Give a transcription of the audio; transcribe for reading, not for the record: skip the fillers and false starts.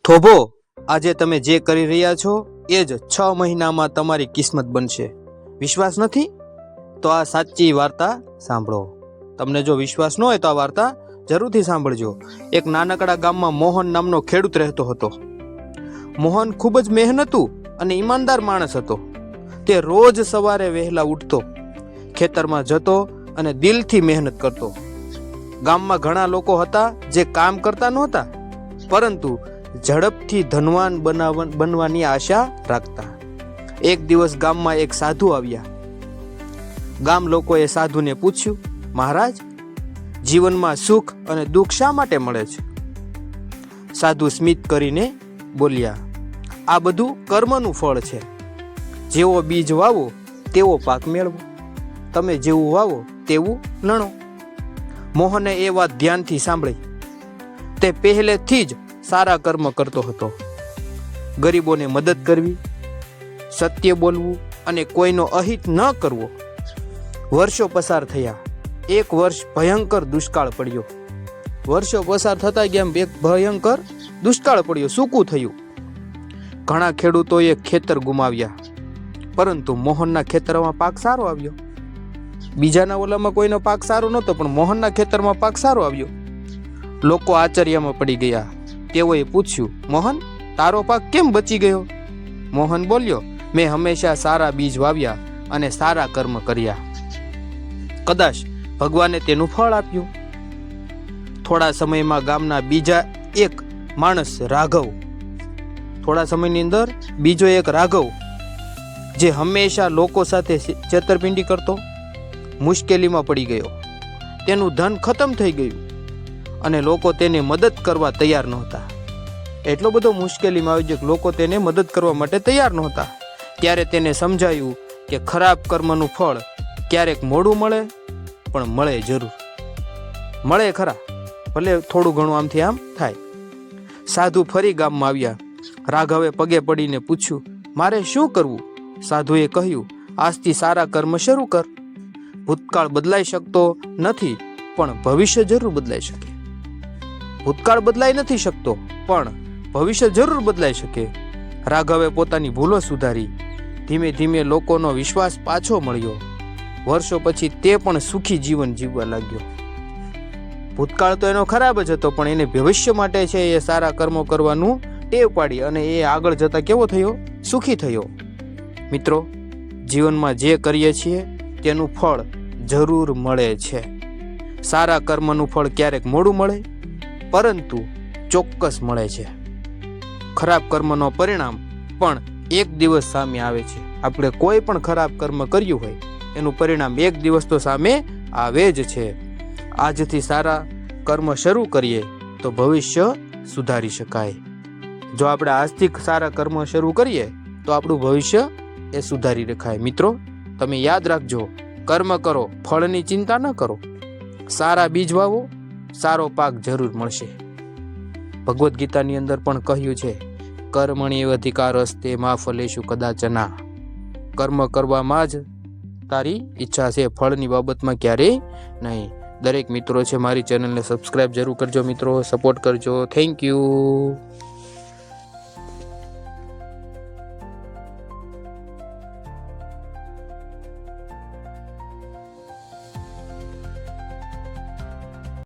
થોભો, આજે તમે જે કરી રહ્યા છો એ જ 6 મહિનામાં તમારી કિસ્મત બનશે. વિશ્વાસ નથી? તો આ સાચી વાર્તા સાંભળો. તમને જો વિશ્વાસ ન હોય તો આ વાર્તા જરૂરથી સાંભળજો. એક નાનકડા ગામમાં મોહન નામનો ખેડૂત રહેતો હતો. મોહન ખૂબ જ મહેનતુ અને ઈમાનદાર માણસ હતો. તે રોજ સવારે વહેલા ઉઠતો, ખેતરમાં જતો અને દિલથી મહેનત કરતો. ગામમાં ઘણા લોકો હતા જે કામ કરતા નહોતા, પરંતુ ઝડપથી ધનવાન બનવાની આશા રાખતા. એક દિવસ ગામમાં એક સાધુ આવ્યા. ગામ લોકોએ સાધુને પૂછ્યું, મહારાજ, જીવનમાં સુખ અને દુઃખ શા માટે મળે છે? સાધુ સ્મિત કરીને બોલ્યા, આ બધું કર્મનું ફળ છે. જેવો બીજ વાવો તેવો પાક મેળવો. તમે જેવું વાવો તેવું લણો. મોહને એ વાત ધ્યાનથી સાંભળી. તે પહેલેથી જ સારા કર્મ કરતો હતો. ગરીબોને મદદ કરવી, સત્ય બોલવું અને કોઈનો અહિત ન કરવો. વર્ષો પસાર થયા. એક વર્ષ ભયંકર દુષ્કાળ પડ્યો. વર્ષો પસાર થતા ગયા, એક ભયંકર દુષ્કાળ પડ્યો. સૂકું થયું. ઘણા ખેડૂતોએ ખેતર ગુમાવ્યા, પરંતુ મોહનના ખેતરમાં પાક સારો આવ્યો. બીજાના ઓલામાં કોઈનો પાક સારો નહોતો, પણ મોહનના ખેતરમાં પાક સારો આવ્યો. લોકો આશ્ચર્યમાં પડી ગયા. તેઓએ પૂછ્યું, મોહન, તારો પાક કેમ બચી ગયો? મોહન બોલ્યો, મેં હંમેશા સારા બીજ વાવ્યા અને સારા કર્મ કર્યા. કદાચ ભગવાને તેનું ફળ આપ્યું. થોડા સમયમાં ગામના બીજા એક માણસ રાઘવ, થોડા સમયની અંદર બીજો એક રાઘવ, જે હંમેશા લોકો સાથે છેતરપિંડી કરતો, મુશ્કેલીમાં પડી ગયો. તેનું ધન ખતમ થઈ ગયું અને લોકો તેને મદદ કરવા તૈયાર નહોતા. એટલો બધો મુશ્કેલીમાં આવી ગયો કે લોકો તેને મદદ કરવા માટે તૈયાર નહોતા. ત્યારે તેને સમજાયું કે ખરાબ કર્મનું ફળ ક્યારેક મોડું મળે, પણ મળે જરૂર. મળે ખરા, ભલે થોડું ઘણું આમથી આમ થાય. સાધુ ફરી ગામમાં આવ્યા. રાઘવે પગે પડીને પૂછ્યું, મારે શું કરવું? સાધુએ કહ્યું, આજથી સારા કર્મ શરૂ કર. ભૂતકાળ બદલાઈ શકતો નથી, પણ ભવિષ્ય જરૂર બદલાઈ શકે. ભૂતકાળ બદલાઈ નથી શકતો, પણ ભવિષ્ય જરૂર બદલાઈ શકે. રાઘવે પોતાની ભૂલો સુધારી. ધીમે ધીમે લોકોનો વિશ્વાસ પાછો મળ્યો. વર્ષો પછી તે પણ સુખી જીવન જીવવા લાગ્યો. ભૂતકાળ તો એનો ખરાબ જ હતો, પણ એને ભવિષ્ય માટે છે એ સારા કર્મો કરવાનું ટેવ પાડી અને એ આગળ જતા કેવો થયો? સુખી થયો. મિત્રો, જીવનમાં જે કરીએ છીએ તેનું ફળ જરૂર મળે છે. સારા કર્મનું ફળ ક્યારેક મોડું મળે, પરંતુ ચોક્કસ મળે છે. ખરાબ કર્મનો પરિણામ પણ એક દિવસ સામે આવે છે. આપણે કોઈ પણ ખરાબ કર્મ કર્યું હોય એનું પરિણામ એક દિવસ તો સામે આવે જ છે. આજથી સારા કર્મ શરૂ કરીએ તો ભવિષ્ય સુધારી શકાય. જો આપણે આજથી સારા કર્મ શરૂ કરીએ તો આપણું ભવિષ્ય એ સુધારી રખાય. મિત્રો, તમે યાદ રાખજો, કર્મ કરો, ફળની ચિંતા ન કરો. સારા બીજ વાવો, સારો પાક જરૂર મળશે. ભગવદ્ ગીતાની અંદર પણ કહ્યું છે, કર્મણ્યેવ અધિકારસ્તે મા ફલેષુ કદાચના. કર્મ કરવામાં જ તારી ઈચ્છા છે, ફળની બાબતમાં ક્યારેય નહીં. દરેક મિત્રો છે મારી ચેનલને સબસ્ક્રાઇબ જરૂર કરજો મિત્રો, સપોર્ટ કરજો. Thank you.